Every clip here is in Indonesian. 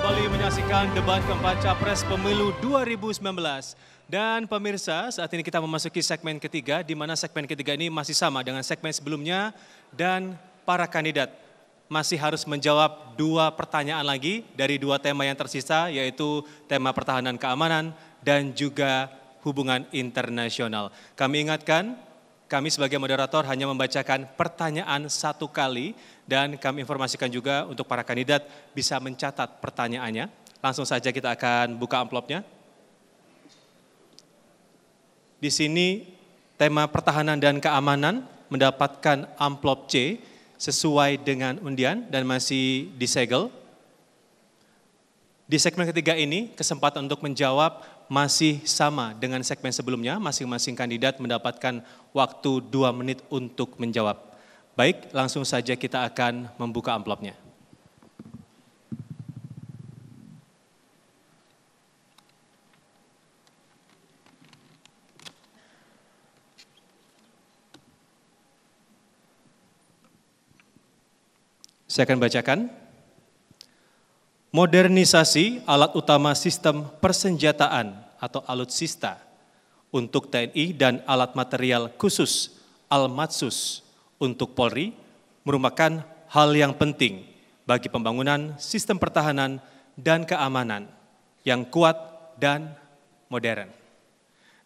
kembali menyaksikan debat keempat Capres Pemilu 2019. Dan pemirsa, saat ini kita memasuki segmen ketiga, di mana segmen ketiga ini masih sama dengan segmen sebelumnya. Dan para kandidat masih harus menjawab dua pertanyaan lagi dari dua tema yang tersisa, yaitu tema pertahanan keamanan dan juga hubungan internasional. Kami ingatkan, kami sebagai moderator hanya membacakan pertanyaan satu kali dan kami informasikan juga untuk para kandidat bisa mencatat pertanyaannya. Langsung saja kita akan buka amplopnya. Di sini tema pertahanan dan keamanan mendapatkan amplop C sesuai dengan undian dan masih disegel. Di segmen ketiga ini kesempatan untuk menjawab masih sama dengan segmen sebelumnya, masing-masing kandidat mendapatkan waktu 2 menit untuk menjawab. Baik, langsung saja kita akan membuka amplopnya. Saya akan bacakan. Modernisasi alat utama sistem persenjataan atau alutsista untuk TNI dan alat material khusus Almatsus untuk Polri merupakan hal yang penting bagi pembangunan sistem pertahanan dan keamanan yang kuat dan modern.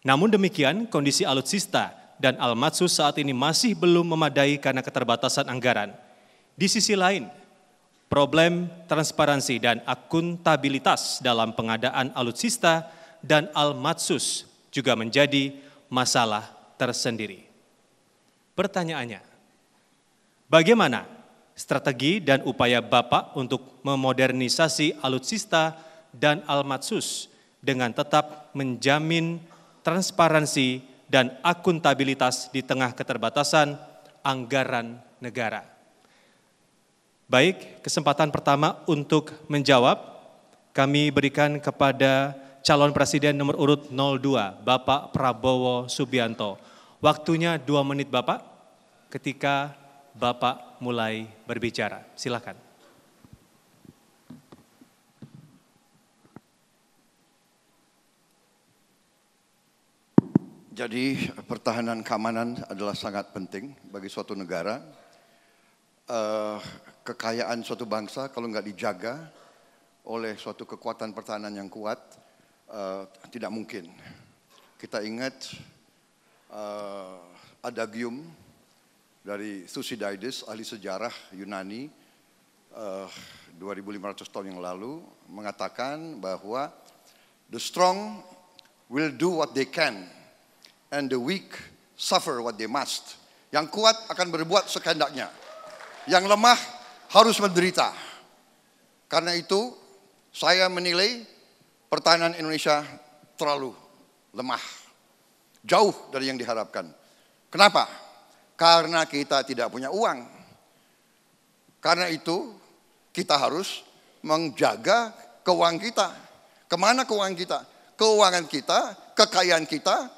Namun demikian, kondisi alutsista dan Almatsus saat ini masih belum memadai karena keterbatasan anggaran. Di sisi lain, problem transparansi dan akuntabilitas dalam pengadaan alutsista dan Almatsus juga menjadi masalah tersendiri. Pertanyaannya, bagaimana strategi dan upaya Bapak untuk memodernisasi alutsista dan Almatsus dengan tetap menjamin transparansi dan akuntabilitas di tengah keterbatasan anggaran negara? Baik, kesempatan pertama untuk menjawab kami berikan kepada calon presiden nomor urut 02, Bapak Prabowo Subianto. Waktunya 2 menit Bapak, ketika Bapak mulai berbicara. Silakan. Jadi pertahanan keamanan adalah sangat penting bagi suatu negara. Kekayaan suatu bangsa kalau nggak dijaga oleh suatu kekuatan pertahanan yang kuat, tidak mungkin. Kita ingat adagium dari Thucydides, ahli sejarah Yunani, 2500 tahun yang lalu, mengatakan bahwa the strong will do what they can and the weak suffer what they must. Yang kuat akan berbuat sekehendaknya, yang lemah harus menderita. Karena itu saya menilai pertahanan Indonesia terlalu lemah. Jauh dari yang diharapkan. Kenapa? Karena kita tidak punya uang. Karena itu kita harus menjaga keuangan kita. Kemana keuangan kita? Keuangan kita, kekayaan kita,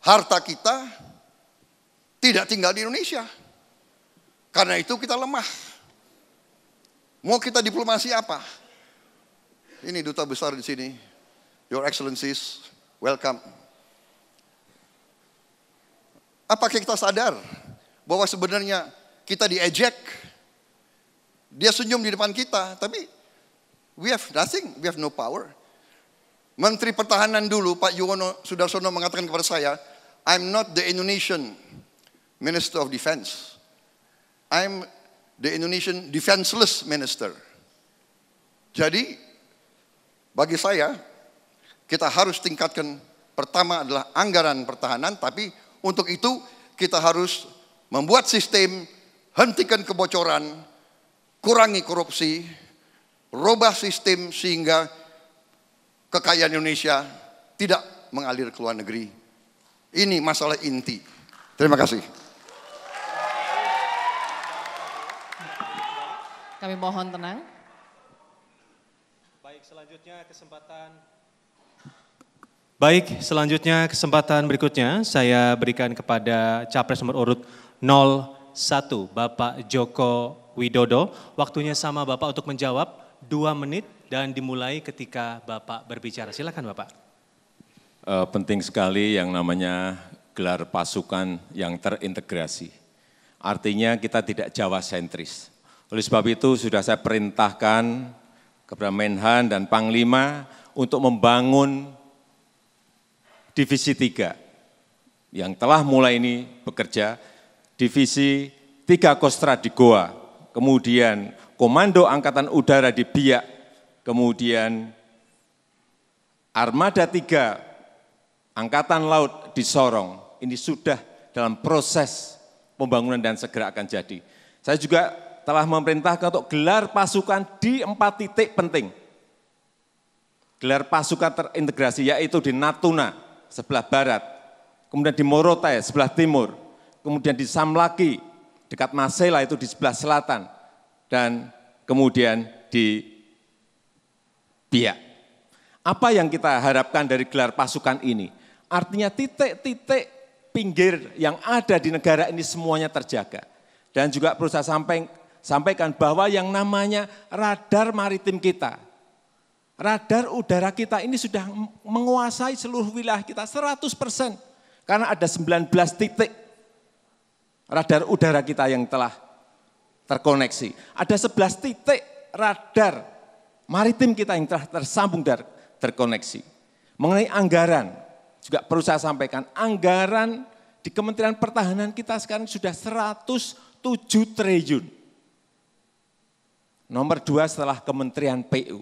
harta kita tidak tinggal di Indonesia. Karena itu kita lemah. Mau kita diplomasi apa? Ini duta besar di sini. Your Excellencies, welcome. Apakah kita sadar bahwa sebenarnya kita diejek? Dia senyum di depan kita, tapi we have nothing, we have no power. Menteri Pertahanan dulu, Pak Yuwono Sudarsono mengatakan kepada saya, I'm not the Indonesian Minister of Defense. I'm the Indonesian Defenseless Minister. Jadi, bagi saya, kita harus tingkatkan, pertama adalah anggaran pertahanan, tapi untuk itu kita harus membuat sistem, hentikan kebocoran, kurangi korupsi, rubah sistem sehingga kekayaan Indonesia tidak mengalir ke luar negeri. Ini masalah inti. Terima kasih. Kami mohon tenang. Baik, selanjutnya kesempatan berikutnya saya berikan kepada Capres nomor urut 01, Bapak Joko Widodo. Waktunya sama Bapak untuk menjawab 2 menit dan dimulai ketika Bapak berbicara. Silakan Bapak. Penting sekali yang namanya gelar pasukan yang terintegrasi. Artinya kita tidak Jawa sentris. Oleh sebab itu sudah saya perintahkan kepada Menhan dan Panglima untuk membangun Divisi 3 yang telah mulai ini bekerja, Divisi 3 Kostra di Goa, kemudian Komando Angkatan Udara di Biak, kemudian Armada 3 Angkatan Laut di Sorong. Ini sudah dalam proses pembangunan dan segera akan jadi. Saya juga telah memerintahkan untuk gelar pasukan di 4 titik penting. Gelar pasukan terintegrasi yaitu di Natuna sebelah barat, kemudian di Morotai sebelah timur, kemudian di Samlaki dekat Masela itu di sebelah selatan, dan kemudian di Biak. Apa yang kita harapkan dari gelar pasukan ini? Artinya titik-titik pinggir yang ada di negara ini semuanya terjaga. Dan juga perlu saya sampaikan bahwa yang namanya radar maritim kita, radar udara kita ini sudah menguasai seluruh wilayah kita 100%. Karena ada 19 titik radar udara kita yang telah terkoneksi. Ada 11 titik radar maritim kita yang telah tersambung dan terkoneksi. Mengenai anggaran, juga perlu saya sampaikan, anggaran di Kementerian Pertahanan kita sekarang sudah 107 triliun. Nomor 2 setelah Kementerian PU.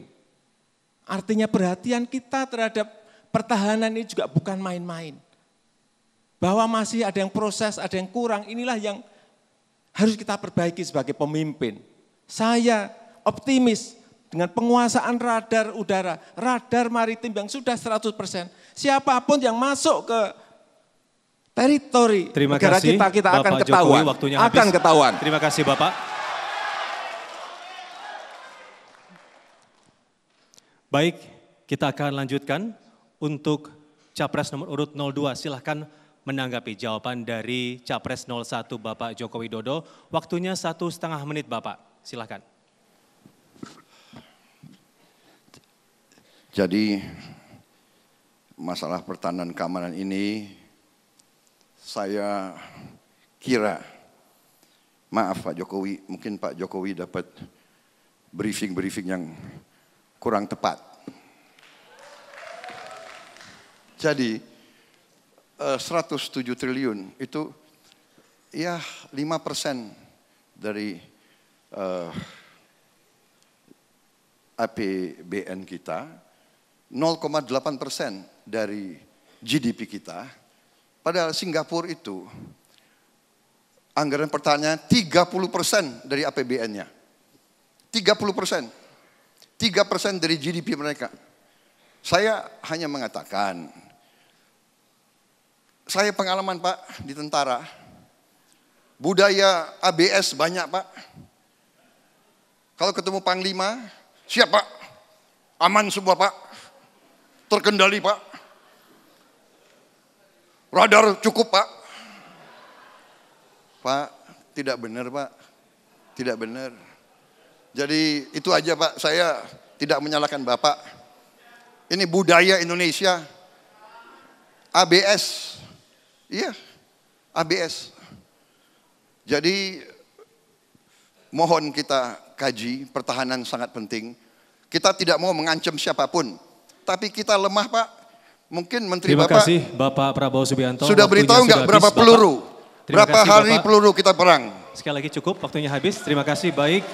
Artinya perhatian kita terhadap pertahanan ini juga bukan main-main. Bahwa masih ada yang proses, ada yang kurang, inilah yang harus kita perbaiki sebagai pemimpin. Saya optimis dengan penguasaan radar udara, radar maritim yang sudah 100%. Siapapun yang masuk ke teritori negara kita akan Bapak ketahuan. Jokowi, waktunya habis. Akan ketahuan. Terima kasih Bapak. Baik, kita akan lanjutkan untuk Capres nomor urut 02. Silahkan menanggapi jawaban dari Capres 01 Bapak Joko Widodo. Waktunya 1,5 menit Bapak, silahkan. Jadi masalah pertahanan keamanan ini saya kira, maaf Pak Jokowi, mungkin Pak Jokowi dapat briefing-briefing yang kurang tepat. Jadi 107 triliun itu ya 5% dari APBN kita, 0,8% dari GDP kita. Padahal Singapura itu anggaran pertahanan 30% dari APBN-nya. 30%. 3% dari GDP mereka. Saya hanya mengatakan, saya pengalaman Pak di tentara, budaya ABS banyak Pak. Kalau ketemu Panglima, siap Pak, aman semua Pak. Terkendali Pak, radar cukup Pak. Pak, tidak benar Pak, tidak benar. Jadi itu aja Pak, saya tidak menyalahkan Bapak. Ini budaya Indonesia, ABS, iya ABS. Jadi mohon kita kaji, pertahanan sangat penting. Kita tidak mau mengancam siapapun. Tapi kita lemah Pak, mungkin Menteri Terima Bapak kasih Bapak Prabowo Subianto. sudah beritahu nggak berapa peluru, berapa hari Bapak. peluru kita perang. Sekali lagi cukup, waktunya habis. Terima kasih, baik.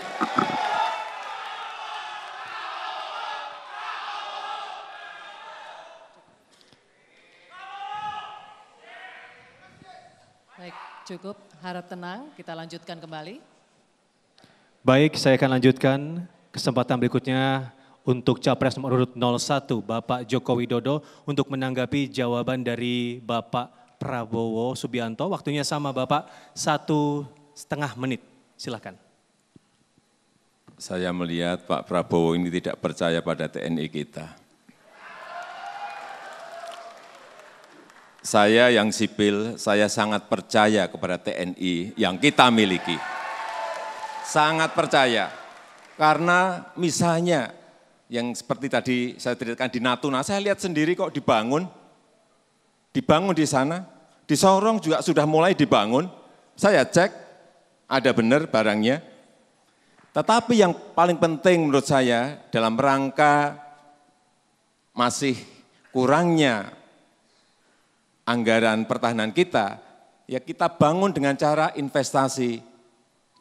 Baik, cukup, harap tenang, kita lanjutkan kembali. Baik, saya akan lanjutkan kesempatan berikutnya untuk Capres nomor urut 01 Bapak Joko Widodo untuk menanggapi jawaban dari Bapak Prabowo Subianto. Waktunya sama Bapak, 1,5 menit. Silakan. Saya melihat Pak Prabowo ini tidak percaya pada TNI kita. Saya yang sipil, saya sangat percaya kepada TNI yang kita miliki. Sangat percaya. Karena misalnya yang seperti tadi saya ceritakan di Natuna, saya lihat sendiri kok dibangun di sana, di Sorong juga sudah mulai dibangun, saya cek ada benar barangnya. Tetapi yang paling penting menurut saya dalam rangka masih kurangnya anggaran pertahanan kita, ya kita bangun dengan cara investasi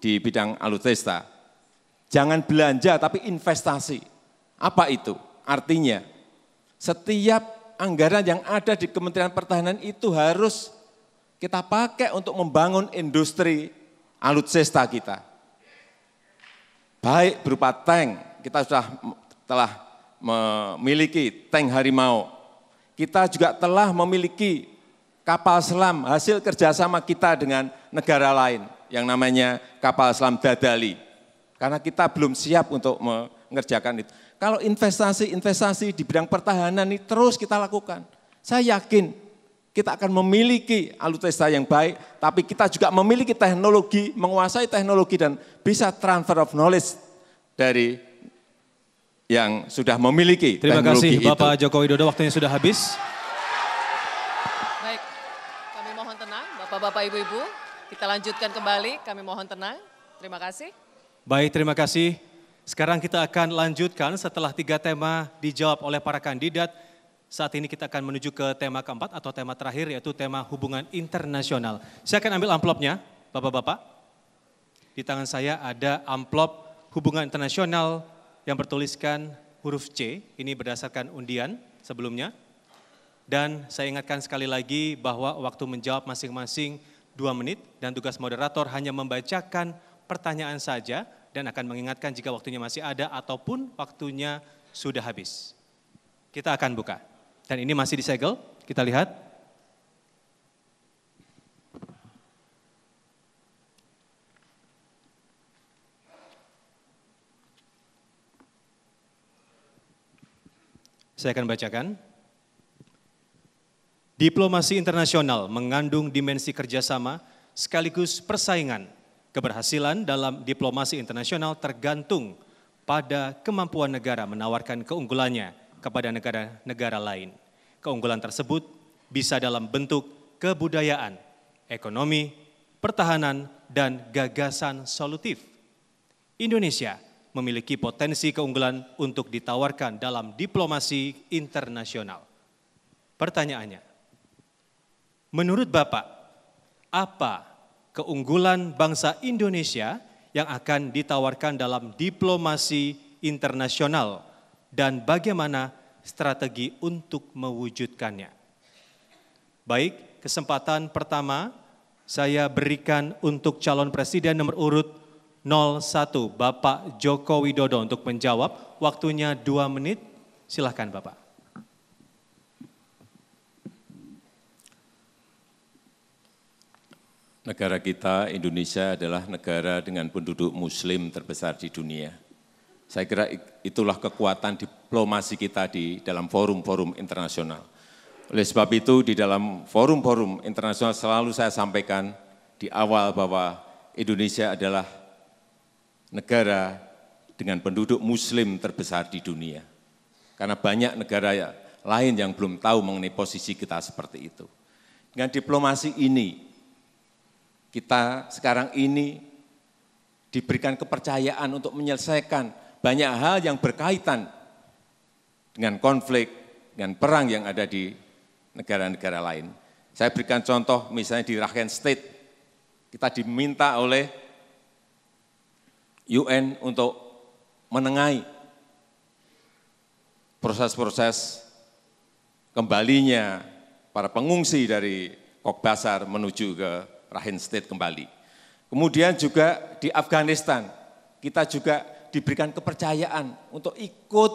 di bidang alutsista. Jangan belanja tapi investasi. Apa itu? Artinya setiap anggaran yang ada di Kementerian Pertahanan itu harus kita pakai untuk membangun industri alutsista kita. Baik berupa tank, kita telah memiliki tank Harimau. Kita juga telah memiliki kapal selam hasil kerjasama kita dengan negara lain yang namanya kapal selam Dadali. Karena kita belum siap untuk mengerjakan itu. Kalau investasi di bidang pertahanan ini terus kita lakukan. Saya yakin kita akan memiliki alutsista yang baik, tapi kita juga memiliki teknologi, menguasai teknologi dan bisa transfer of knowledge dari yang sudah memiliki Terima teknologi kasih itu. Bapak Joko Widodo, waktunya sudah habis. Baik, kami mohon tenang, Bapak-Bapak, Ibu-Ibu. Kita lanjutkan kembali, kami mohon tenang. Terima kasih. Baik, terima kasih. Sekarang kita akan lanjutkan setelah 3 tema dijawab oleh para kandidat. Saat ini kita akan menuju ke tema keempat atau tema terakhir yaitu tema hubungan internasional. Saya akan ambil amplopnya, Bapak-Bapak. Di tangan saya ada amplop hubungan internasional yang bertuliskan huruf C, ini berdasarkan undian sebelumnya. Dan saya ingatkan sekali lagi bahwa waktu menjawab masing-masing 2 menit dan tugas moderator hanya membacakan pertanyaan saja dan akan mengingatkan jika waktunya masih ada ataupun waktunya sudah habis. Kita akan buka. Dan ini masih disegel, kita lihat. Saya akan bacakan. Diplomasi internasional mengandung dimensi kerjasama sekaligus persaingan. Keberhasilan dalam diplomasi internasional tergantung pada kemampuan negara menawarkan keunggulannya kepada negara-negara lain. Keunggulan tersebut bisa dalam bentuk kebudayaan, ekonomi, pertahanan, dan gagasan solutif. Indonesia memiliki potensi keunggulan untuk ditawarkan dalam diplomasi internasional. Pertanyaannya, menurut Bapak, apa keunggulan bangsa Indonesia yang akan ditawarkan dalam diplomasi internasional dan bagaimana strategi untuk mewujudkannya? Baik, kesempatan pertama saya berikan untuk calon presiden nomor urut 01, Bapak Joko Widodo untuk menjawab. Waktunya 2 menit, silakan Bapak. Negara kita, Indonesia adalah negara dengan penduduk muslim terbesar di dunia. Saya kira itulah kekuatan diplomasi kita di dalam forum-forum internasional. Oleh sebab itu di dalam forum-forum internasional selalu saya sampaikan di awal bahwa Indonesia adalah negara dengan penduduk muslim terbesar di dunia. Karena banyak negara lain yang belum tahu mengenai posisi kita seperti itu. Dengan diplomasi ini, kita sekarang ini diberikan kepercayaan untuk menyelesaikan banyak hal yang berkaitan dengan konflik, dengan perang yang ada di negara-negara lain. Saya berikan contoh misalnya di Rakhine State, kita diminta oleh UN untuk menengahi proses-proses kembalinya para pengungsi dari Koxbazar menuju ke Rakhine State kembali. Kemudian juga di Afghanistan, kita juga diberikan kepercayaan untuk ikut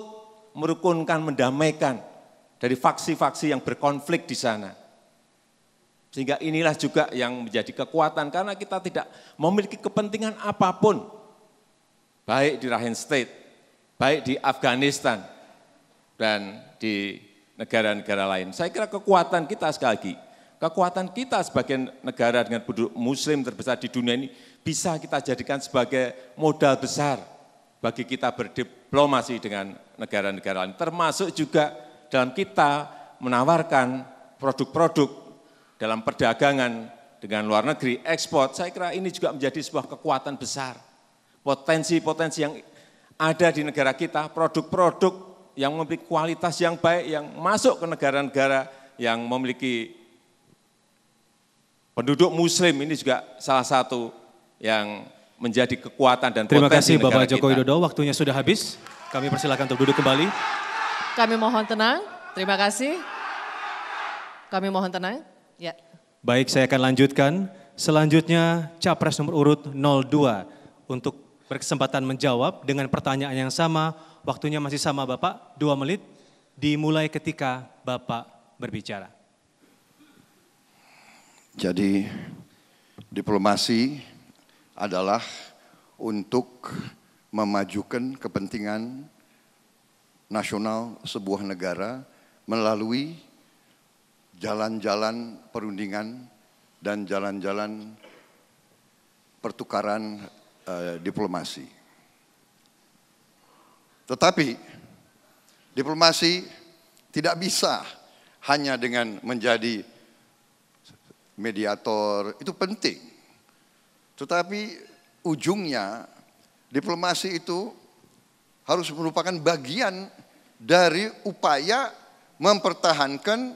merukunkan, mendamaikan dari faksi-faksi yang berkonflik di sana. Sehingga inilah juga yang menjadi kekuatan karena kita tidak memiliki kepentingan apapun, baik di Rakhine State, baik di Afghanistan, dan di negara-negara lain. Saya kira kekuatan kita sekali lagi, kekuatan kita sebagai negara dengan penduduk muslim terbesar di dunia ini bisa kita jadikan sebagai modal besar bagi kita berdiplomasi dengan negara-negara lain, termasuk juga dalam kita menawarkan produk-produk dalam perdagangan dengan luar negeri, ekspor. Saya kira ini juga menjadi sebuah kekuatan besar. Potensi-potensi yang ada di negara kita, produk-produk yang memiliki kualitas yang baik, yang masuk ke negara-negara yang memiliki penduduk muslim, ini juga salah satu yang menjadi kekuatan dan Terima potensi kasih Bapak negara Joko kita. Widodo, waktunya sudah habis. Kami persilakan untuk duduk kembali. Kami mohon tenang. Terima kasih. Kami mohon tenang. Ya. Baik, saya akan lanjutkan. Selanjutnya Capres nomor urut 02 untuk berkesempatan menjawab dengan pertanyaan yang sama. Waktunya masih sama Bapak, 2 menit. Dimulai ketika Bapak berbicara. Jadi diplomasi adalah untuk memajukan kepentingan nasional sebuah negara melalui jalan-jalan perundingan dan jalan-jalan pertukaran diplomasi. Tetapi diplomasi tidak bisa hanya dengan menjadi mediator, itu penting. Tetapi ujungnya diplomasi itu harus merupakan bagian dari upaya mempertahankan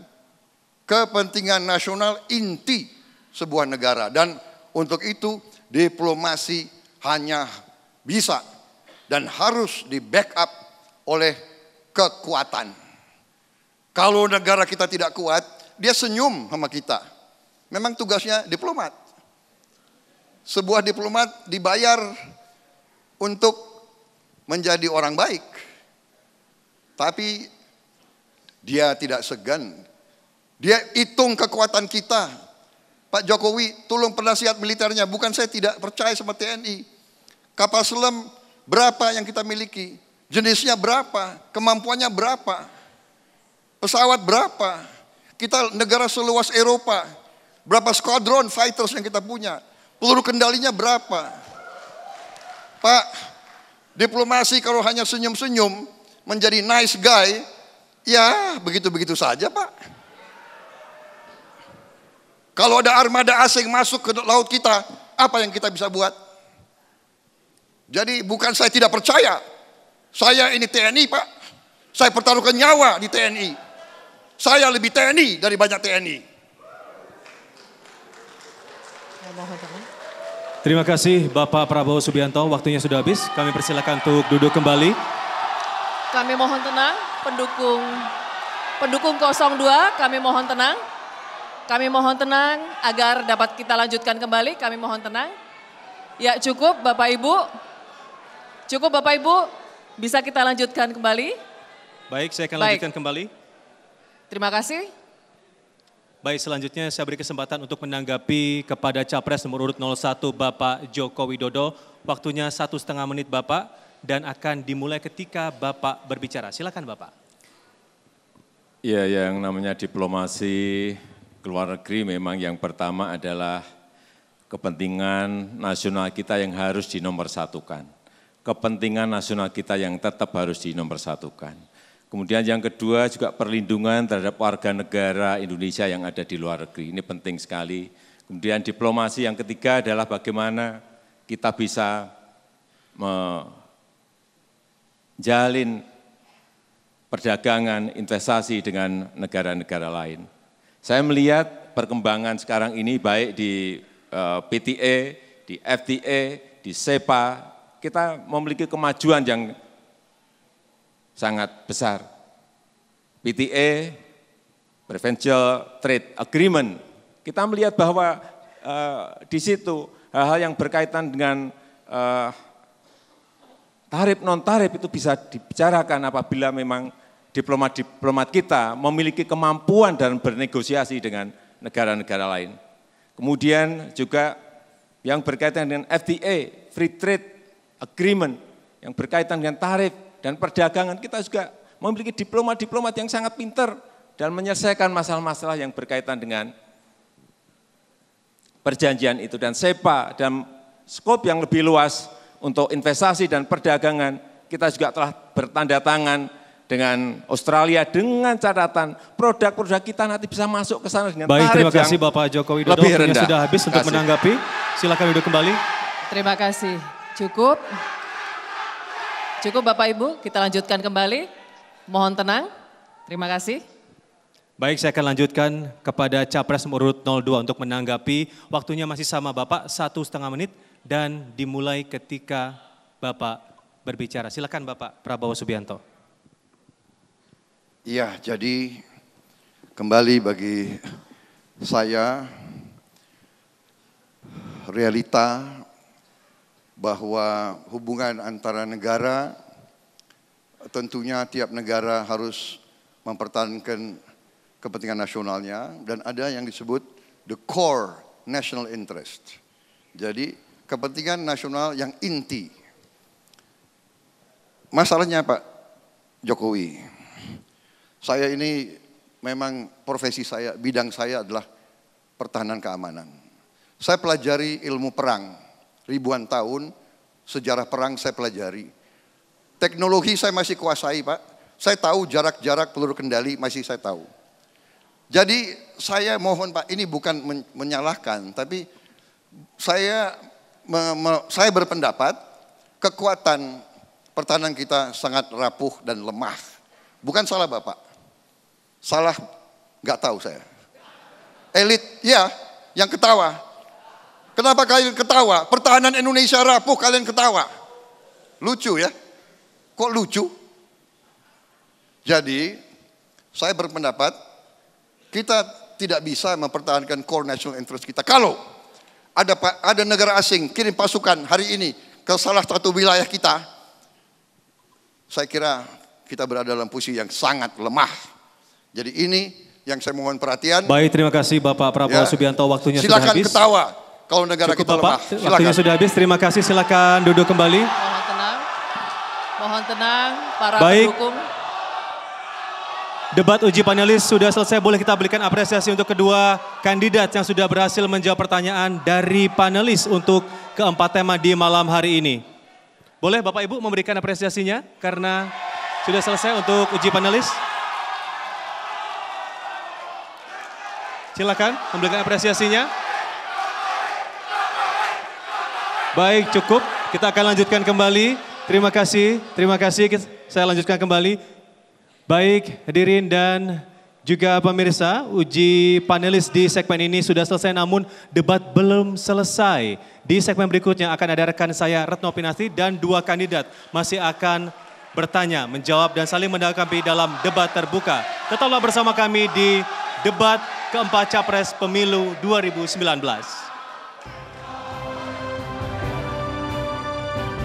kepentingan nasional inti sebuah negara. Dan untuk itu diplomasi hanya bisa dan harus di backup oleh kekuatan. Kalau negara kita tidak kuat, dia senyum sama kita. Memang tugasnya diplomat. Sebuah diplomat dibayar untuk menjadi orang baik. Tapi dia tidak segan. Dia hitung kekuatan kita. Pak Jokowi, tolong penasihat militernya. Bukan saya tidak percaya sama TNI. Kapal selam berapa yang kita miliki? Jenisnya berapa? Kemampuannya berapa? Pesawat berapa? Kita negara seluas Eropa. Berapa squadron fighters yang kita punya? Peluru kendalinya berapa? Pak, diplomasi kalau hanya senyum-senyum, menjadi nice guy, ya begitu-begitu saja Pak. Kalau ada armada asing masuk ke laut kita, apa yang kita bisa buat? Jadi bukan saya tidak percaya, saya ini TNI Pak, saya pertaruhkan nyawa di TNI. Saya lebih TNI dari banyak TNI. Terima kasih Bapak Prabowo Subianto, waktunya sudah habis. Kami persilakan untuk duduk kembali. Kami mohon tenang, pendukung 02, kami mohon tenang. Kami mohon tenang agar dapat kita lanjutkan kembali, kami mohon tenang. Ya cukup Bapak Ibu, bisa kita lanjutkan kembali. Baik, saya akan lanjutkan kembali. Terima kasih. Baik, selanjutnya saya beri kesempatan untuk menanggapi kepada Capres nomor urut 01 Bapak Joko Widodo. Waktunya 1,5 menit Bapak dan akan dimulai ketika Bapak berbicara. Silakan Bapak. Ya, yang namanya diplomasi ke luar negeri memang yang pertama adalah kepentingan nasional kita yang harus dinomorsatukan. Kepentingan nasional kita yang tetap harus dinomorsatukan. Kemudian yang kedua juga perlindungan terhadap warga negara Indonesia yang ada di luar negeri. Ini penting sekali. Kemudian diplomasi yang ketiga adalah bagaimana kita bisa menjalin perdagangan, investasi dengan negara-negara lain. Saya melihat perkembangan sekarang ini baik di PTA, di FTA, di SEPA, kita memiliki kemajuan yang sangat besar. PTA, Preferential Trade Agreement, kita melihat bahwa di situ hal-hal yang berkaitan dengan tarif non-tarif itu bisa dibicarakan apabila memang diplomat-diplomat kita memiliki kemampuan dalam bernegosiasi dengan negara-negara lain. Kemudian juga yang berkaitan dengan FTA, Free Trade Agreement, yang berkaitan dengan tarif dan perdagangan, kita juga memiliki diplomat-diplomat yang sangat pintar dan menyelesaikan masalah-masalah yang berkaitan dengan perjanjian itu. Dan SEPA dan skop yang lebih luas untuk investasi dan perdagangan. Kita juga telah bertanda tangan dengan Australia dengan catatan produk-produk kita nanti bisa masuk ke sana dengan Baik, tarif terima kasih yang Bapak Joko Widodo. lebih Waktunya rendah. sudah habis untuk Kasih. menanggapi. Silakan duduk kembali. Terima kasih. Cukup. Cukup Bapak Ibu, kita lanjutkan kembali. Mohon tenang. Terima kasih. Baik, saya akan lanjutkan kepada Capres nomor urut 02 untuk menanggapi. Waktunya masih sama Bapak, 1,5 menit dan dimulai ketika Bapak berbicara. Silakan Bapak Prabowo Subianto. Iya, jadi kembali bagi saya realita bahwa hubungan antara negara, tentunya tiap negara harus mempertahankan kepentingan nasionalnya dan ada yang disebut the core national interest. Jadi kepentingan nasional yang inti. Masalahnya Pak Jokowi, saya ini memang profesi saya, bidang saya adalah pertahanan keamanan. Saya pelajari ilmu perang, ribuan tahun, sejarah perang saya pelajari. Teknologi saya masih kuasai Pak, saya tahu jarak-jarak peluru kendali masih saya tahu. Jadi saya mohon Pak, ini bukan menyalahkan, tapi saya berpendapat kekuatan pertahanan kita sangat rapuh dan lemah. Bukan salah Bapak, salah nggak tahu saya. Elit, ya, yang ketawa. Kenapa kalian ketawa? Pertahanan Indonesia rapuh, kalian ketawa. Lucu ya? Kok lucu? Jadi, saya berpendapat kita tidak bisa mempertahankan core national interest kita. Kalau ada negara asing kirim pasukan hari ini ke salah satu wilayah kita, saya kira kita berada dalam posisi yang sangat lemah. Jadi ini yang saya mohon perhatian. Baik, terima kasih Bapak Prabowo Subianto. Waktunya sudah silakan habis. Silakan ketawa kalau negara Cukup kita Bapak, lemah. Silakan. waktunya sudah habis. Terima kasih, silakan duduk kembali. Mohon tenang. Mohon tenang para Baik. pendukung. Debat uji panelis sudah selesai, boleh kita berikan apresiasi untuk kedua kandidat yang sudah berhasil menjawab pertanyaan dari panelis untuk keempat tema di malam hari ini. Boleh Bapak Ibu memberikan apresiasinya karena sudah selesai untuk uji panelis. Silakan memberikan apresiasinya. Baik, cukup. Kita akan lanjutkan kembali. Terima kasih. Saya lanjutkan kembali. Baik, hadirin dan juga pemirsa, uji panelis di segmen ini sudah selesai namun debat belum selesai. Di segmen berikutnya akan ada rekan saya Retno Pinasti dan dua kandidat masih akan bertanya, menjawab dan saling menanggapi dalam debat terbuka. Tetaplah bersama kami di debat keempat Capres Pemilu 2019.